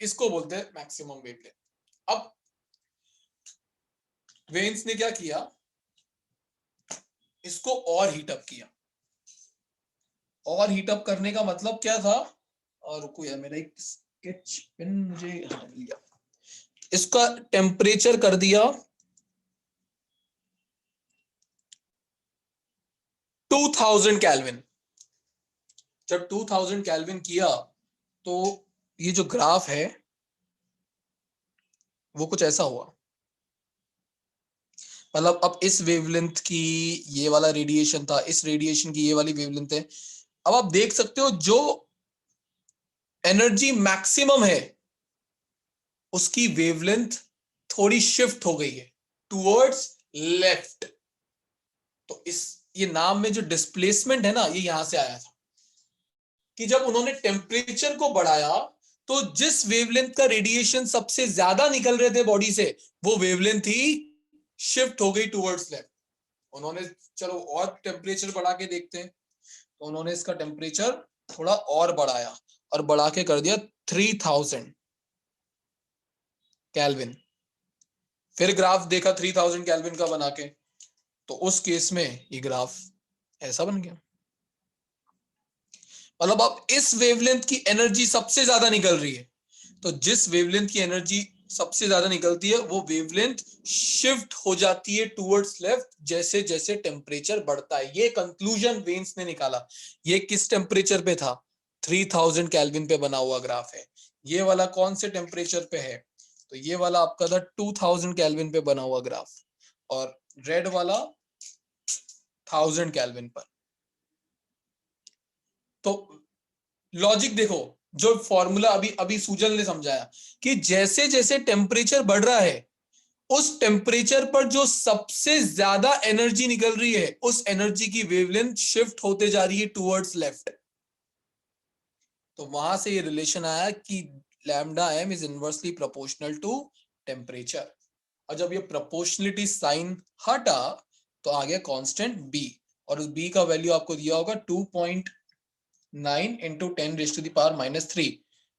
इसको बोलते हैं मैक्सिमम वेवलेंथ। अब वेन्स ने क्या किया, इसको और हीटअप किया। और हीटअप करने का मतलब क्या था, और रुको यार मेरा एक स्केच पेन मुझे मिल गया। इसका टेम्परेचर कर दिया 2000 केल्विन। जब 2000 केल्विन किया, तो ये जो ग्राफ है वो कुछ ऐसा हुआ। मतलब अब इस वेवलेंथ की ये वाला रेडिएशन था, इस रेडिएशन की ये वाली वेवलेंथ है। अब आप देख सकते हो जो एनर्जी मैक्सिमम है उसकी वेवलेंथ थोड़ी शिफ्ट हो गई है टुवर्ड्स लेफ्ट। तो इस ये नाम में जो डिस्प्लेसमेंट है ना, ये यहां से आया था कि जब उन्होंने टेम्परेचर को बढ़ाया, तो जिस वेवलेंथ का रेडिएशन सबसे ज्यादा निकल रहे थे बॉडी से, वो वेवलेंथ ही शिफ्ट हो गई टुवर्ड्स लेफ्ट। उन्होंने चलो और टेम्परेचर बढ़ा के देखते हैं, तो उन्होंने इसका टेम्परेचर थोड़ा और बढ़ाया, और बढ़ा के कर दिया 3000 केल्विन। फिर ग्राफ देखा 3000 केल्विन का बना के, तो उस केस में ये ग्राफ ऐसा बन गया। मतलब अब इस वेवलेंथ की एनर्जी सबसे ज्यादा निकल रही है, तो जिस वेवलेंथ की एनर्जी सबसे ज्यादा निकलती है वो वेवलेंथ शिफ्ट हो जाती है टुवर्ड्स लेफ्ट जैसे जैसे टेम्परेचर बढ़ता है। ये कंक्लूजन वेन्स ने निकाला। ये किस टेम्परेचर पे था? 3000 केल्विन पे बना हुआ ग्राफ है। ये वाला कौन से टेम्परेचर पे है? तो ये वाला आपका था 2000 केल्विन पे बना हुआ ग्राफ, और रेड वाला 1000 केल्विन पर। तो लॉजिक देखो, जो फॉर्मूला अभी अभी सुजल ने समझाया कि जैसे जैसे टेम्परेचर बढ़ रहा है, उस टेम्परेचर पर जो सबसे ज्यादा एनर्जी निकल रही है, उस एनर्जी की वेवलेंथ शिफ्ट होते जा रही है टुवर्ड्स लेफ्ट। तो वहां से ये रिलेशन आया कि lambda M is inversely proportional to temperature. और जब ये प्रोपोर्शनलिटी साइन हटा, तो आ गया कांस्टेंट बी, और उस बी का वैल्यू आपको दिया होगा 2.9 इंटू 10⁻³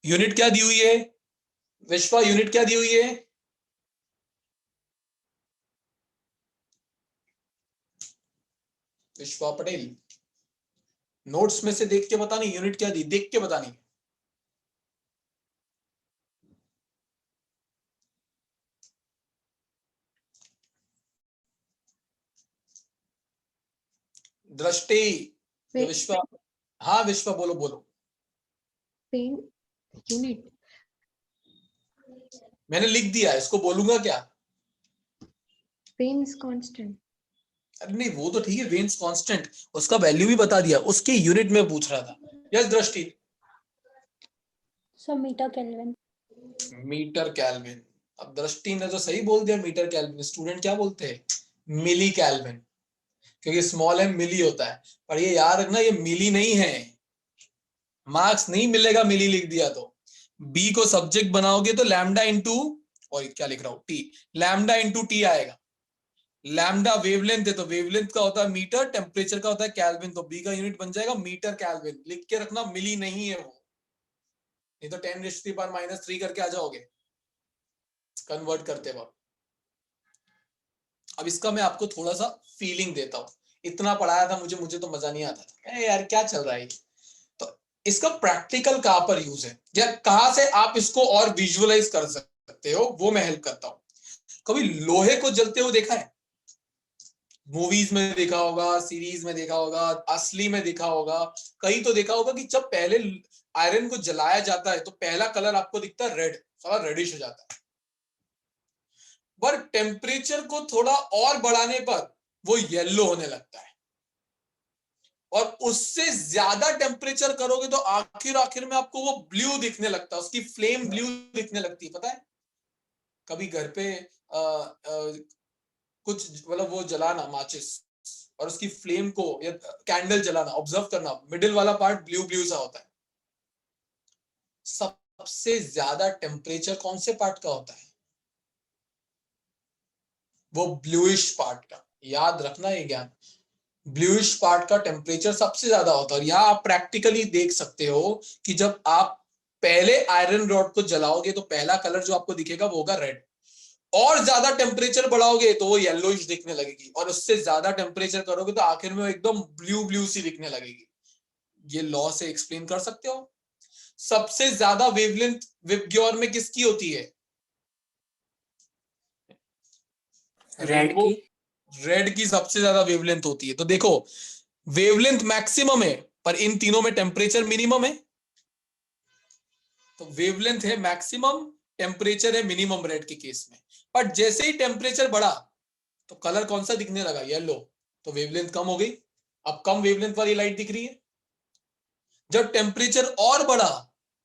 यूनिट क्या दी हुई है विश्वा? यूनिट क्या दी हुई है? विश्वा पटेल, नोट्स में से देख के बतानी, यूनिट क्या दी देख के बतानी। दृष्टि, Wait. विश्वा, हाँ विश्वा बोलो बोलो। Pain unit. मैंने लिख दिया, इसको बोलूंगा क्या? Pain is constant. अरे नहीं वो तो ठीक है, वेन्स कांस्टेंट, उसका वैल्यू भी बता दिया, उसके यूनिट में पूछ रहा था। यस दृष्टि। So meter Kelvin. Metre kelvin. अब दृष्टि ने तो सही बोल दिया मीटर केल्विन, स्टूडेंट क्या बोलते हैं? मिली केल्विन, क्योंकि स्मॉल एम मिली होता है। पर ये याद रखना ये मिली नहीं है, मार्क्स नहीं मिलेगा मिली लिख दिया तो। बी को सब्जेक्ट बनाओगे तो लैम्डा इंटू, और क्या लिख रहा हूं, टी, लैम्डा इंटू टी आएगा। लैम्डा वेवलेंथ है तो वेवलेंथ का होता है मीटर, टेम्परेचर का होता है केल्विन, तो बी का यूनिट बन जाएगा मीटर केल्विन। लिख के रखना, मिली नहीं है वो, नहीं तो 10⁻³ करके आ जाओगे कन्वर्ट करते वक्त। अब इसका मैं आपको थोड़ा सा फीलिंग देता हूं, इतना पढ़ाया था मुझे तो मजा नहीं आता था, यार क्या चल रहा है। तो इसका प्रैक्टिकल कहां पर यूज है या कहां से आप इसको और विजुअलाइज कर सकते हो, वो मैं हेल्प करता हूं। कभी लोहे को जलते हुए देखा है? मूवीज में देखा होगा, सीरीज में देखा होगा, असली में देखा होगा, कहीं तो देखा होगा कि जब पहले आयरन को जलाया जाता है तो पहला कलर आपको दिखता है रेड, थोड़ा रेडिश हो जाता है। पर टेम्परेचर को थोड़ा और बढ़ाने पर वो येलो होने लगता है, और उससे ज्यादा टेम्परेचर करोगे तो आखिर में आपको वो ब्लू दिखने लगता है, उसकी फ्लेम ब्लू दिखने लगती है। पता है, कभी घर पे कुछ मतलब वो जलाना माचिस और उसकी फ्लेम को या कैंडल जलाना, ऑब्जर्व करना, मिडिल वाला पार्ट ब्लू ब्लू सा होता है। सबसे ज्यादा टेम्परेचर कौन से पार्ट का होता है? वो ब्लूइश पार्ट का। याद रखना ये ज्ञान, ब्लूइश पार्ट का टेम्परेचर सबसे ज्यादा होता है। और यहां आप प्रैक्टिकली देख सकते हो कि जब आप पहले आयरन रॉड को जलाओगे तो पहला कलर जो आपको दिखेगा वो होगा रेड, और ज्यादा टेम्परेचर बढ़ाओगे तो वो येलोइश दिखने लगेगी, और उससे ज्यादा टेम्परेचर करोगे तो आखिर में वो एकदम ब्लू ब्लू सी दिखने लगेगी। ये लॉ से एक्सप्लेन कर सकते हो। सबसे ज्यादा वेवलेंथ विबग्योर में किसकी होती है? रेड की सबसे ज्यादा वेवलेंथ होती है। तो देखो वेवलेंथ मैक्सिमम है पर इन तीनों में टेम्परेचर मिनिमम है, तो वेवलेंथ है मैक्सिमम, टेम्परेचर है मिनिमम रेड के केस में। पर जैसे ही टेम्परेचर बढ़ा तो कलर कौन सा दिखने लगा? येलो, तो वेवलेंथ कम हो गई, अब कम वेवलेंथ वाली लाइट दिख रही है। जब टेम्परेचर और बढ़ा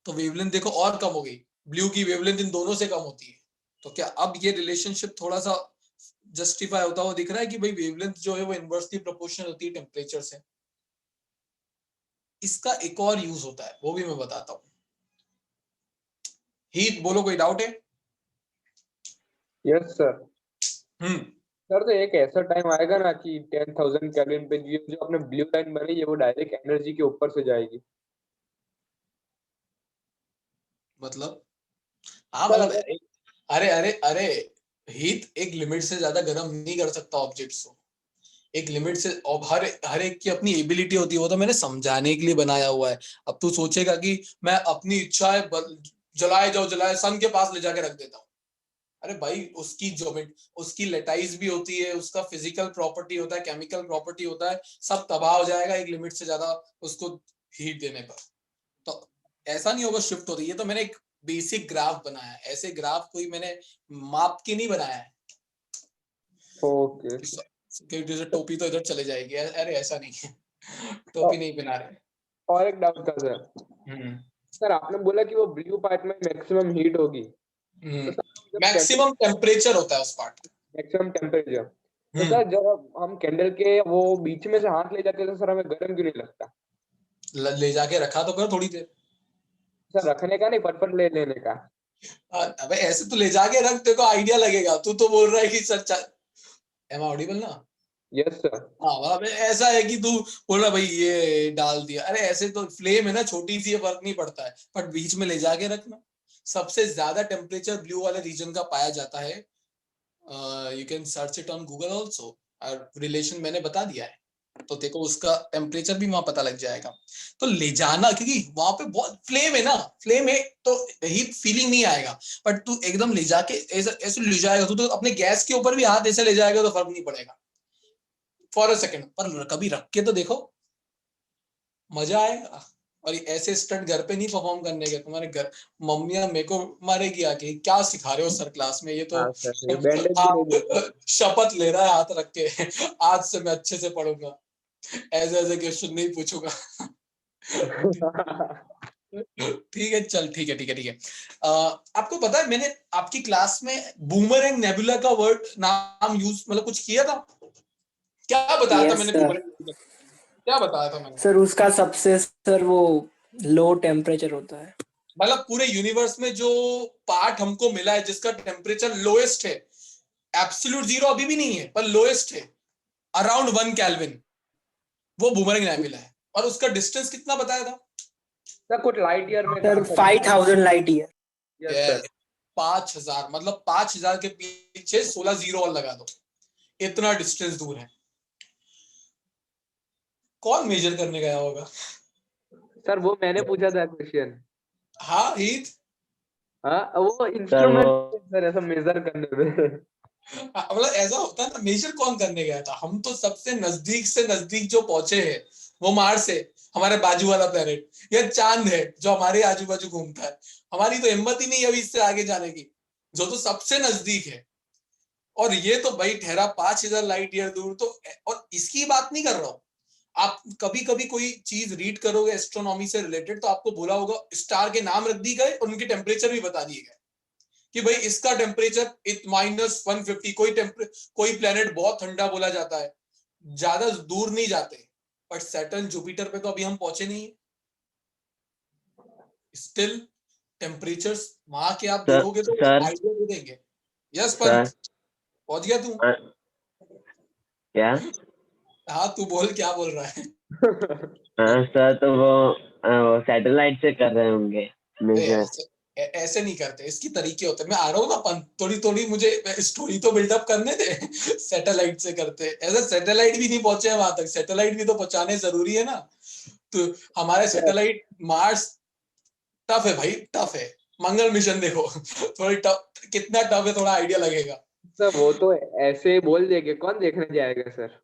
तो वेवलेंथ देखो और कम हो गई, ब्लू की वेवलेंथ इन दोनों से कम होती है। तो क्या अब ये रिलेशनशिप थोड़ा सा जस्टिफाई होता हुआ दिख रहा है कि भाई वेवलेंथ जो है वो इनवर्सली प्रोपोर्शनल होती है टेम्परेचर से। इसका एक और यूज होता है, वो भी मैं बताता हूं। हीत बोलो, कोई डाउट है? Yes sir. सर तो एक ऐसा टाइम आएगा ना कि 10,000 केल्विन पे जो आपने ब्लू लाइन बनाई है वो डायरेक्ट एनर्जी के ऊपर से जाएगी। मतलब हाँ, मतलब अरे अरे अरे हीट एक लिमिट से ज्यादा गर्म नहीं कर सकता ऑब्जेक्ट्स को, एक लिमिट से। हर एक की अपनी एबिलिटी होती है, वो तो मैंने समझाने के लिए बनाया हुआ है। अब तू सोचेगा कि मैं अपनी इच्छा है जलाए जाओ जलाए, सन के पास ले जाके रख देता हूँ। अरे भाई उसकी उसकी लेटाइज भी होती है, उसका फिजिकल प्रॉपर्टी होता है, केमिकल प्रॉपर्टी होता है, सब तबाह हो जाएगा एक लिमिट से ज्यादा उसको हीट देने पर। तो ऐसा नहीं होगा शिफ्ट होती। ये तो मैंने एक बेसिक ग्राफ बनाया है, ऐसे ग्राफ कोई मैंने माप के नहीं बनाया है। ओके। टोपी तो इधर चले जाएगी, अरे ऐसा नहीं है, टोपी नहीं बना रहे। और एक डाउट था सर। सर आपने बोला कि वो ब्लू पार्ट में मैक्सिमम हीट होगी, तो मैक्सिमम टेम्परेचर होता है उस पार्ट का, मैक्सिमम टेम्परेचर। तो सर जब हम कैंडल के वो बीच में से हाथ ले जाते हैं तो सर हमें गर्म क्यों नहीं लगता? ले जाके रखा तो कर थोड़ी देर। सर रखने का नहीं, पर ले लेने का। अबे ऐसे तो ले जाके रख, तेरे को आइडिया लगेगा। तू तो बोल रहा है कि सर एम ऑडिबल ना? Yes sir. हाँ, ऐसा है कि तू बोल रहा भाई ये डाल दिया, अरे ऐसे तो फ्लेम है ना, छोटी सी, फर्क नहीं पड़ता है, बट बीच में ले जाके रखना। सबसे ज्यादा टेम्परेचर ब्लू वाले रीजन का पाया जाता है। You can search it on Google also, relation मैंने बता दिया है, तो देखो उसका टेम्परेचर भी वहां पता लग जाएगा। तो ले जाना, क्योंकि वहां पे बहुत फ्लेम है ना, फ्लेम है तो हीट फीलिंग नहीं आएगा। बट तू एकदम ले जाके ऐसे ले जाएगा, तू तो अपने गैस के ऊपर भी हाथ ऐसे ले जाएगा तो फर्क नहीं पड़ेगा। फॉर अ सेकंड, पर कभी रख के तो देखो, मजा आएगा। और ऐसे स्टंट घर पे नहीं परफॉर्म करने के, तुम्हारे घर मम्मियां मेरे को मारेगी आके, क्या सिखा रहे हो सर क्लास में, ये तो हाँ सर, ये बैंडेज भी नहीं देते। आप शपथ ले रहा है हाथ रख के, आज से मैं अच्छे से पढ़ूंगा, ऐसे ऐसे क्वेश्चन नहीं पूछूंगा। ठीक है, चल ठीक है ठीक है ठीक है। आपको पता है मैंने आपकी क्लास में बूमरैंग नेबुला का वर्ड नाम यूज मतलब कुछ किया था? क्या बताया था Yes, मैंने sir. बूमरैंग? क्या बताया था मैंने? सर उसका सबसे सर वो लो टेम्परेचर होता है। मतलब पूरे यूनिवर्स में जो पार्ट हमको मिला है जिसका टेम्परेचर लोएस्ट है, एब्सोल्यूट जीरो अभी भी नहीं है पर लोएस्ट है, अराउंड 1 केल्विन, वो बूमरैंग नेबुला है। और उसका डिस्टेंस कितना बताया था? सर कुछ लाइट ईयर में सर कहा था। 5000 light year. Yes Yes, sir. 5000, मतलब 5000 के पीछे 16 जीरो और लगा दो, इतना डिस्टेंस दूर है। कौन मेजर करने गया होगा? सर वो मैंने पूछा था क्वेश्चन। हाँ हीथ, हाँ वो इंस्ट्रूमेंट सर ऐसा मेजर करने में। मतलब ऐसा होता है ना, मेजर कौन करने गया था? हम तो सबसे नजदीक से नजदीक जो पहुंचे हैं वो मार्स है, हमारे बाजू वाला प्लेनेट, या चांद है जो हमारे आजू बाजू घूमता है। हमारी तो हिम्मत ही नहीं है अभी इससे आगे जाने की, जो तो सबसे नजदीक है। और ये तो भाई ठहरा 5000 लाइट ईयर दूर। तो और इसकी बात नहीं कर रहा हूं, आप कभी कभी कोई चीज रीड करोगे एस्ट्रोनॉमी से रिलेटेड तो आपको बोला होगा स्टार के नाम रख दी गए और उनके टेम्परेचर भी बता दिए गए कि भाई इसका टेम्परेचर -150, कोई प्लेनेट बहुत ठंडा बोला जाता है, ज्यादा दूर नहीं जाते। बट सैटर्न जुपिटर पे तो अभी हम पहुंचे नहीं है, स्टिल टेम्परेचर्स वहां के आप देखोगे तो आइडिया दे देंगे। यस पंत, पहुंच गया तू? क्या? हाँ तू बोल, क्या बोल रहा है? हाँ सर, तो वो सैटेलाइट से कर रहे होंगे मेजर। ऐसे नहीं करते, इसकी तरीके होते हैं। मैं आ रहा हूँ ना पंत, थोड़ी थोड़ी मुझे स्टोरी तो बिल्डअप करने दे। सैटेलाइट से करते, ऐसा सैटेलाइट भी नहीं पहुंचे हैं वहां तक, सैटेलाइट भी तो पहुंचाने जरूरी है ना। तो हमारे सैटेलाइट मार्स टफ है भाई, टफ है। मंगल मिशन देखो, थोड़ी टफ, कितना टफ है थोड़ा आइडिया लगेगा। सर वो तो ऐसे ही बोल देंगे, कौन देखने जाएगा सर।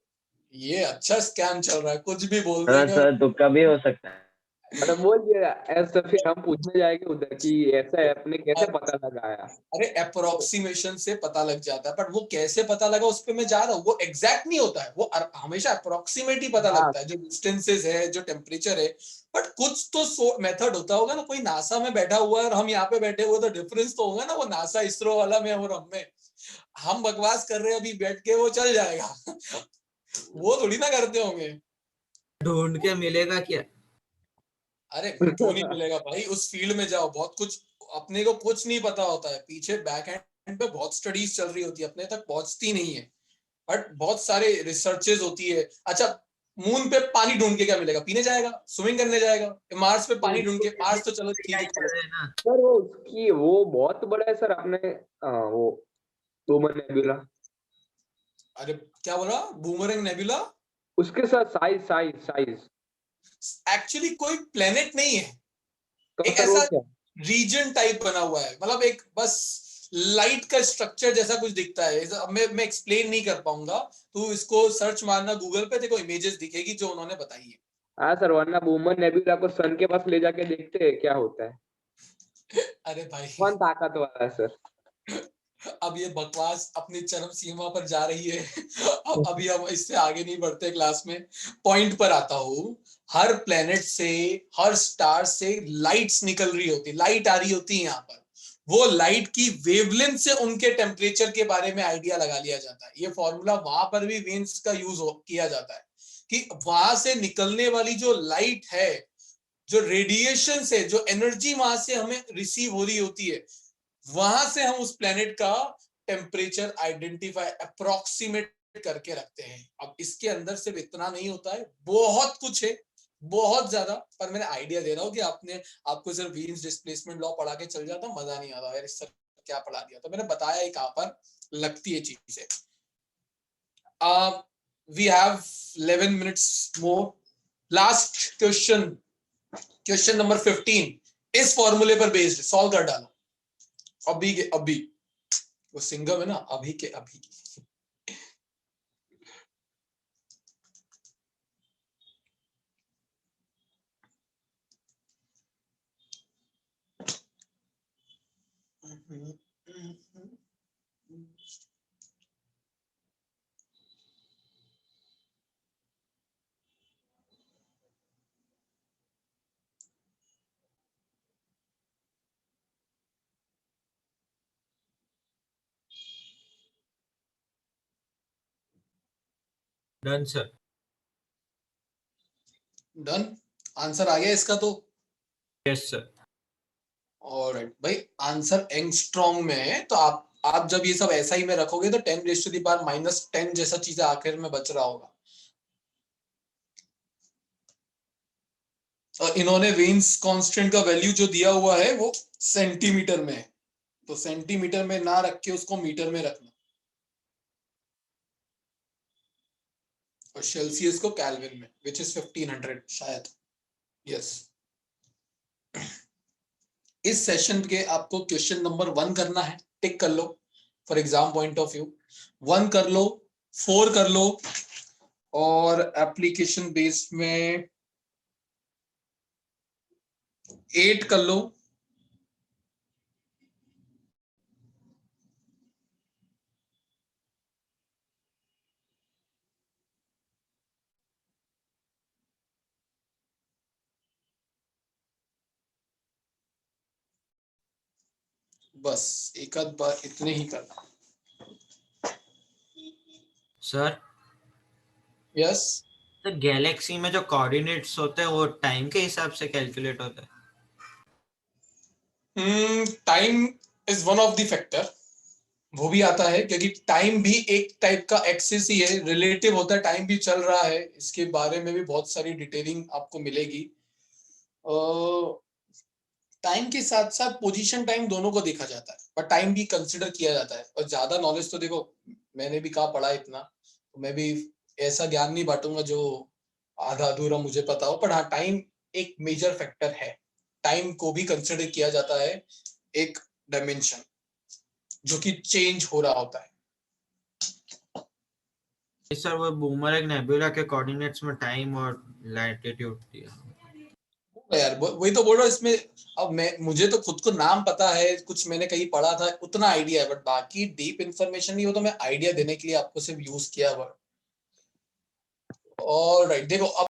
ये अच्छा स्कैम चल रहा है, कुछ भी बोल हाँ देंगे। सर, तुक्का भी हो सकता है। मतलब बोल दिया ऐसा, फिर हम पूछने जाएंगे उधर कि ऐसा है, आपने कैसे पता लगाया। अरे अप्रोक्सीमेशन से पता लग जाता है, बट वो कैसे पता लगा उस पे मैं जा रहा हूँ, वो एग्जैक्ट नहीं होता है, वो हमेशा अप्रोक्सीमेट ही पता हाँ। लगता है, जो डिस्टेंसेस है, जो टेम्परेचर है। बट कुछ तो मेथड होता होगा ना, कोई नासा में बैठा हुआ है और हम यहाँ पे बैठे हुए, तो डिफरेंस तो होगा ना, वो नासा इसरो वाला में और हम में। हम बकवास कर रहे हैं अभी बैठ के, वो चल जाएगा। वो थोड़ी ना करते होंगे। ढूंढ के मिलेगा क्या? अरे क्यों नहीं मिलेगा भाई, उस फील्ड में जाओ, बहुत कुछ अपने को कुछ नहीं पता होता है, पीछे बैक एंड पे बहुत स्टडीज चल रही होती है, अपने तक पहुंचती नहीं है, बट बहुत सारे रिसर्चेज होती है। अच्छा, मून पे पानी ढूंढ के क्या मिलेगा? पीने जाएगा, स्विमिंग करने जाएगा? मार्स पे पानी ढूंढ के, मार्स तो चलो ठीक है चलो। सर वो उसकी वो बहुत बड़ा है सर, आपने वो बूमर नेबुला। अरे क्या बोला? बूमरैंग नेबुला उसके साथ साइज साइज साइज एक्चुअली कोई प्लेनेट नहीं है, एक सर वो ऐसा क्या। रीजन टाइप बना हुआ है, मतलब एक बस लाइट का स्ट्रक्चर जैसा कुछ दिखता है। मैं एक्सप्लेन नहीं कर पाऊंगा, तू इसको सर्च मारना गूगल पे, देखो इमेजेस दिखेगी जो उन्होंने बताई है। हाँ सर, वरना बूमर नेबुला को सन के पास ले जाके देखते हैं क्या होता है। अरे भाई, कौन ताकत वाला है सर। अब ये बकवास अपनी चरम सीमा पर जा रही है। अब अभी हम इससे आगे नहीं बढ़ते क्लास में। पॉइंट पर आता हूँ, हर प्लेनेट से, हर स्टार से लाइट्स निकल रही होती, लाइट आ रही होती है यहाँ पर। वो लाइट की वेवलेंथ से उनके टेम्परेचर के बारे में आइडिया लगा लिया जाता है। ये फॉर्मूला वहां पर भी वेन्स का यूज किया जाता है कि वहां से निकलने वाली जो लाइट है, जो रेडिएशन से, जो एनर्जी वहां से हमें रिसीव हो रही होती है, वहां से हम उस प्लेनेट का टेम्परेचर आइडेंटिफाई, अप्रोक्सीमेट करके रखते हैं। अब इसके अंदर सिर्फ इतना नहीं होता है, बहुत कुछ है, बहुत ज्यादा। पर मैंने आइडिया दे रहा हूँ कि आपको सिर्फ वीन्स डिस्प्लेसमेंट लॉ पढ़ा के चल जाता, मजा नहीं आता यार, इससे क्या पढ़ा दिया। तो मैंने बताया कहां पर लगती है चीजें। We have 11 minutes more. Last question, question number 15 इस फॉर्मूले पर बेस्ड, सॉल्व कर डालो अभी के अभी। वो सिंगम है ना, अभी के अभी। Done sir. डन, आंसर आ गया इसका तो। Yes sir. ऑलराइट भाई, आंसर एंगस्ट्रॉम में है, तो आप जब ये सब ऐसा ही में रखोगे तो 10⁻⁻10 जैसा चीज आखिर में बच रहा होगा। और इन्होंने वेन्स कांस्टेंट का वैल्यू जो दिया हुआ है वो सेंटीमीटर में है, तो सेंटीमीटर में ना रख के उसको मीटर में रखना, और सेल्सियस को केल्विन में, विच इज 1500 शायद। यस। इस सेशन के आपको क्वेश्चन नंबर 1 करना है, टिक कर लो for exam point of view. 1 कर लो, 4 कर लो, और एप्लीकेशन बेस्ड में 8 कर लो। बस एक आध बार इतने ही करना। Sir yes. तो गैलेक्सी में जो कोऑर्डिनेट्स होते हैं वो टाइम के हिसाब से कैलकुलेट होता है? Time is one of the factor, वो भी आता है, क्योंकि टाइम भी एक टाइप का एक्सिस ही है, रिलेटिव होता है, टाइम भी चल रहा है, इसके बारे में भी बहुत सारी डिटेलिंग आपको मिलेगी। टाइम के साथ साथ पोजीशन टाइम दोनों को देखा जाता है, पर टाइम भी कंसिडर किया जाता है। और ज्यादा नॉलेज तो देखो मैंने भी कहा पढ़ा इतना, तो मैं भी ऐसा ज्ञान नहीं बांटूंगा जो आधा अधूरा मुझे पता हो, पर हाँ टाइम एक मेजर फैक्टर है, टाइम को भी कंसिडर किया जाता है एक डायमेंशन जो कि चेंज हो रहा होता है। सर वो बूमरैंग नेबुला के कोऑर्डिनेट्स में टाइम और लैटिट्यूड दिया यार वही तो बोल रहा हूँ इसमें। अब मुझे तो खुद को नाम पता है, कुछ मैंने कहीं पढ़ा था, उतना आइडिया है, बट बाकी डीप इंफॉर्मेशन नहीं हो, तो मैं आइडिया देने के लिए आपको सिर्फ यूज किया वर्ड। ऑलराइट, देखो अब